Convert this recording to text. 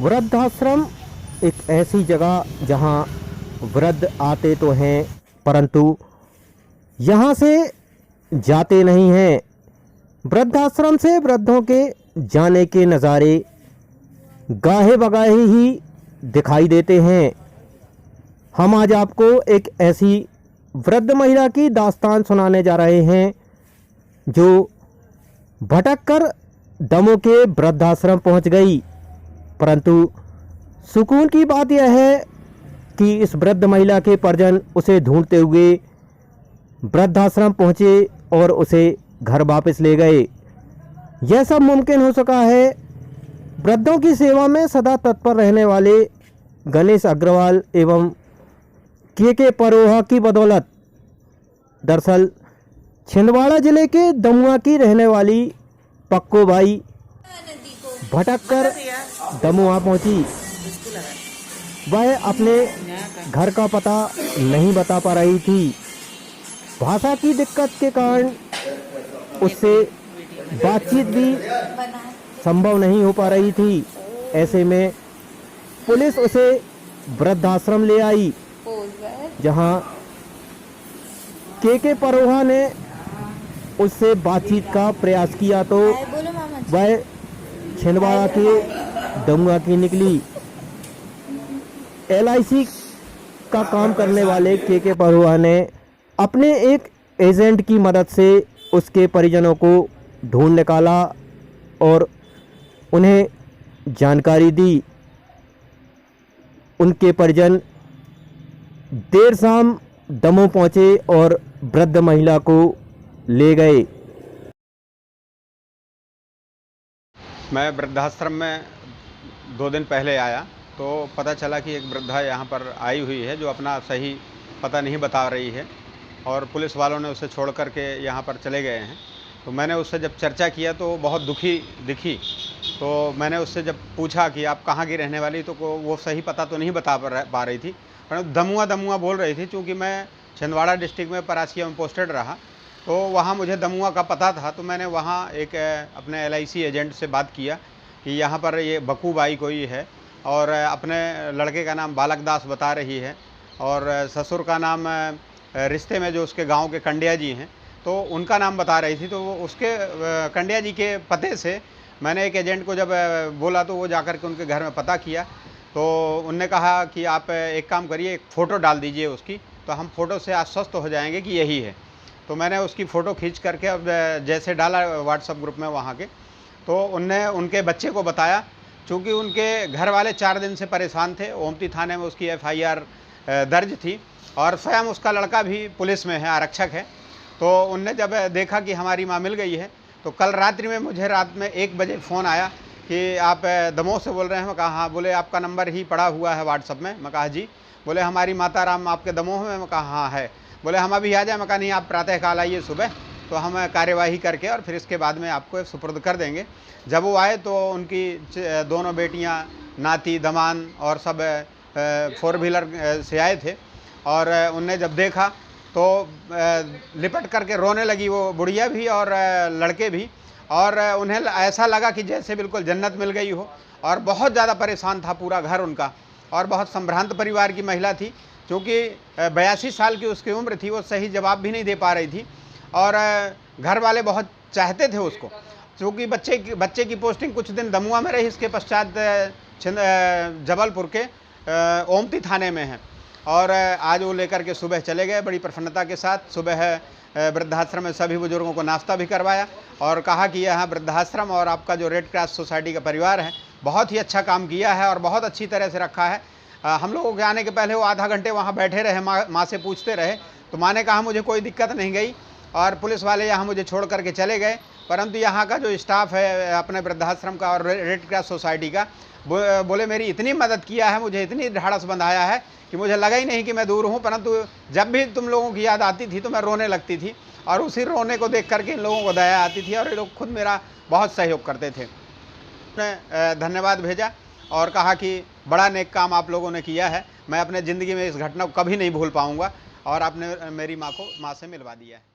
वृद्धाश्रम एक ऐसी जगह जहां वृद्ध आते तो हैं परंतु यहां से जाते नहीं हैं। वृद्धाश्रम से वृद्धों के जाने के नज़ारे गाहे बगाहे ही दिखाई देते हैं। हम आज आपको एक ऐसी वृद्ध महिला की दास्तान सुनाने जा रहे हैं जो भटक कर दमोह के वृद्धाश्रम पहुंच गई, परंतु सुकून की बात यह है कि इस वृद्ध महिला के परिजन उसे ढूंढते हुए वृद्धाश्रम पहुंचे और उसे घर वापस ले गए। यह सब मुमकिन हो सका है वृद्धों की सेवा में सदा तत्पर रहने वाले गणेश अग्रवाल एवं के परोहा की बदौलत। दरअसल छिंदवाड़ा जिले के दमुआ की रहने वाली पक्को बाई भटक कर दमुआ पहुंची। वह अपने घर का पता नहीं बता पा रही थी। भाषा की दिक्कत के कारण उससे बातचीत भी संभव नहीं हो पा रही थी। ऐसे में पुलिस उसे वृद्धाश्रम ले आई, जहां के परोहा ने उससे बातचीत का प्रयास किया तो वह छिंदवाड़ा के दमुआ की निकली। LIC का काम करने वाले के परोहा ने अपने एक एजेंट की मदद से उसके परिजनों को ढूंढ निकाला और उन्हें जानकारी दी। उनके परिजन देर शाम दमोह पहुंचे और वृद्ध महिला को ले गए। मैं वृद्धाश्रम में 2 दिन पहले आया तो पता चला कि एक वृद्धा यहाँ पर आई हुई है जो अपना सही पता नहीं बता रही है और पुलिस वालों ने उसे छोड़ कर के यहाँ पर चले गए हैं। तो मैंने उससे जब चर्चा किया तो बहुत दुखी दिखी। तो मैंने उससे जब पूछा कि आप कहाँ की रहने वाली, तो वो सही पता तो नहीं बता पा रही थी, परंतु दमुआ बोल रही थी। चूँकि मैं छिंदवाड़ा डिस्ट्रिक्ट में परासिया में पोस्टेड रहा तो वहाँ मुझे दमुआ का पता था। तो मैंने वहाँ एक अपने LIC एजेंट से बात किया कि यहाँ पर ये बकू बाई कोई है और अपने लड़के का नाम बालक दास बता रही है और ससुर का नाम रिश्ते में जो उसके गांव के कंडिया जी हैं तो उनका नाम बता रही थी। तो वो उसके कंडिया जी के पते से मैंने एक एजेंट को जब बोला तो वो जाकर के उनके घर में पता किया। तो उनने कहा कि आप एक काम करिए, एक फ़ोटो डाल दीजिए उसकी, तो हम फ़ोटो से आश्वस्त हो जाएंगे कि यही है। तो मैंने उसकी फ़ोटो खींच करके अब जैसे डाला व्हाट्सएप ग्रुप में वहाँ के, तो उनने उनके बच्चे को बताया। चूँकि उनके घर वाले 4 दिन से परेशान थे। ओमती थाने में उसकी FIR दर्ज थी और स्वयं उसका लड़का भी पुलिस में है, आरक्षक है। तो उनने जब देखा कि हमारी माँ मिल गई है तो कल रात्रि में मुझे रात में 1 बजे फ़ोन आया कि आप दमोह से बोल रहे हैं। मैं कहा हाँ। बोले आपका नंबर ही पड़ा हुआ है व्हाट्सएप में। मैं कहा जी। बोले हमारी माता राम आपके दमोह में। मैं कहा हाँ है। बोले हम अभी आ जाए। मैं कहा नहीं, आप प्रातःकाल आइए सुबह, तो हम कार्यवाही करके और फिर इसके बाद में आपको सुपुर्द कर देंगे। जब वो आए तो उनकी दोनों बेटियां, नाती, दमान और सब 4 व्हीलर से आए थे और उनने जब देखा तो लिपट करके रोने लगी, वो बुढ़िया भी और लड़के भी। और उन्हें ऐसा लगा कि जैसे बिल्कुल जन्नत मिल गई हो और बहुत ज़्यादा परेशान था पूरा घर उनका और बहुत संभ्रांत परिवार की महिला थी। क्योंकि 82 साल की उसकी उम्र थी, वो सही जवाब भी नहीं दे पा रही थी और घर वाले बहुत चाहते थे उसको। क्योंकि बच्चे की पोस्टिंग कुछ दिन दमुआ में रही, इसके पश्चात जबलपुर के ओमती थाने में है और आज वो लेकर के सुबह चले गए बड़ी प्रसन्नता के साथ। सुबह वृद्धाश्रम में सभी बुजुर्गों को नाश्ता भी करवाया और कहा कि यहाँ वृद्धाश्रम और आपका जो रेड क्रॉस सोसाइटी का परिवार है बहुत ही अच्छा काम किया है और बहुत अच्छी तरह से रखा है। हम लोगों के आने के पहले वो आधा घंटे वहाँ बैठे रहे, माँ से पूछते रहे। तो माँ ने कहा मुझे कोई दिक्कत नहीं गई और पुलिस वाले यहाँ मुझे छोड़ करके चले गए। परंतु यहाँ का जो स्टाफ है अपने वृद्धाश्रम का और रेड क्रॉस सोसाइटी का, बोले मेरी इतनी मदद किया है, मुझे इतनी ढाढ़स बंधाया है कि मुझे लगा ही नहीं कि मैं दूर हूँ। परंतु जब भी तुम लोगों की याद आती थी तो मैं रोने लगती थी और उसी रोने को देख करके इन लोगों को दया आती थी और ये लोग खुद मेरा बहुत सहयोग करते थे। उन्होंने धन्यवाद भेजा और कहा कि बड़ा नेक काम आप लोगों ने किया है। मैं अपने ज़िंदगी में इस घटना को कभी नहीं भूल पाऊँगा और आपने मेरी माँ से मिलवा दिया है।